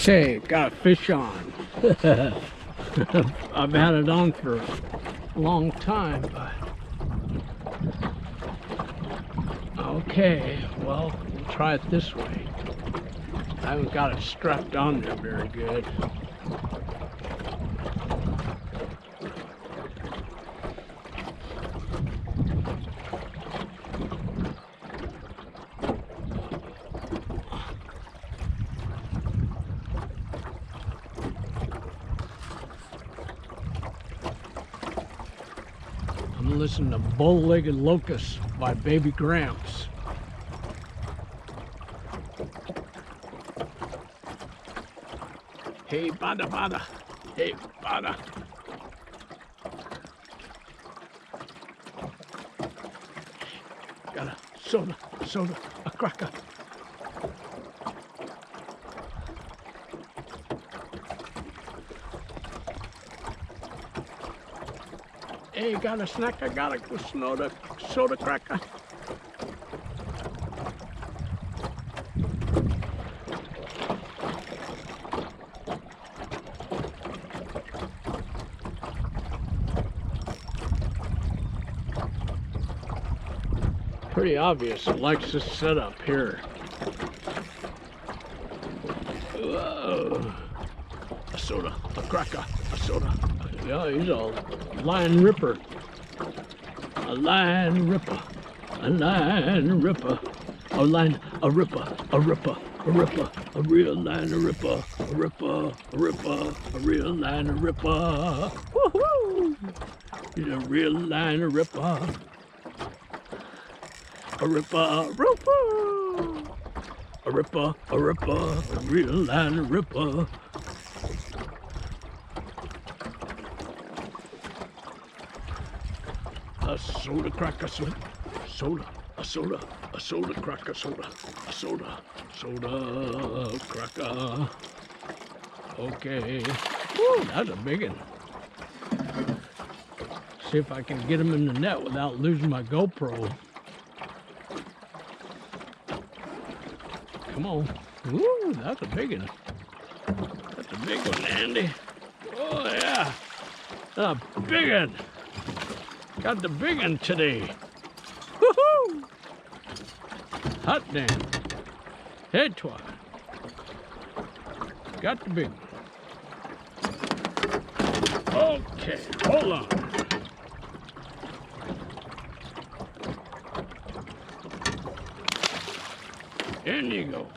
Okay, got a fish on. I've had it on for a long time, but okay, well, we'll try it this way. I haven't got it strapped on there very good. I'm listening to Bowlegged Locusts by Baby Gramps. Hey, bada bada. Hey, bada. Got a soda, a cracker. Hey, got a snack, I got a soda cracker. Pretty obvious it likes this setup here. Whoa. A soda, a cracker, a soda. Yeah, he's a line ripper. A line ripper. A line ripper. A line, a ripper, a ripper, a ripper, a real line ripper, a ripper, a ripper, a real line ripper. Woohoo! He's a real line ripper. A ripper, a ripper. A ripper, a ripper, a real line ripper. A soda cracker, soda, a soda cracker, soda, a soda cracker. Okay. Woo, that's a big one. See if I can get him in the net without losing my GoPro. Come on. Woo, that's a big one. That's a big one, Andy. Oh, yeah. A big one. Got the big one today. Woohoo! Hot damn. Head twat. Got the big one. Okay, hold on. In you go.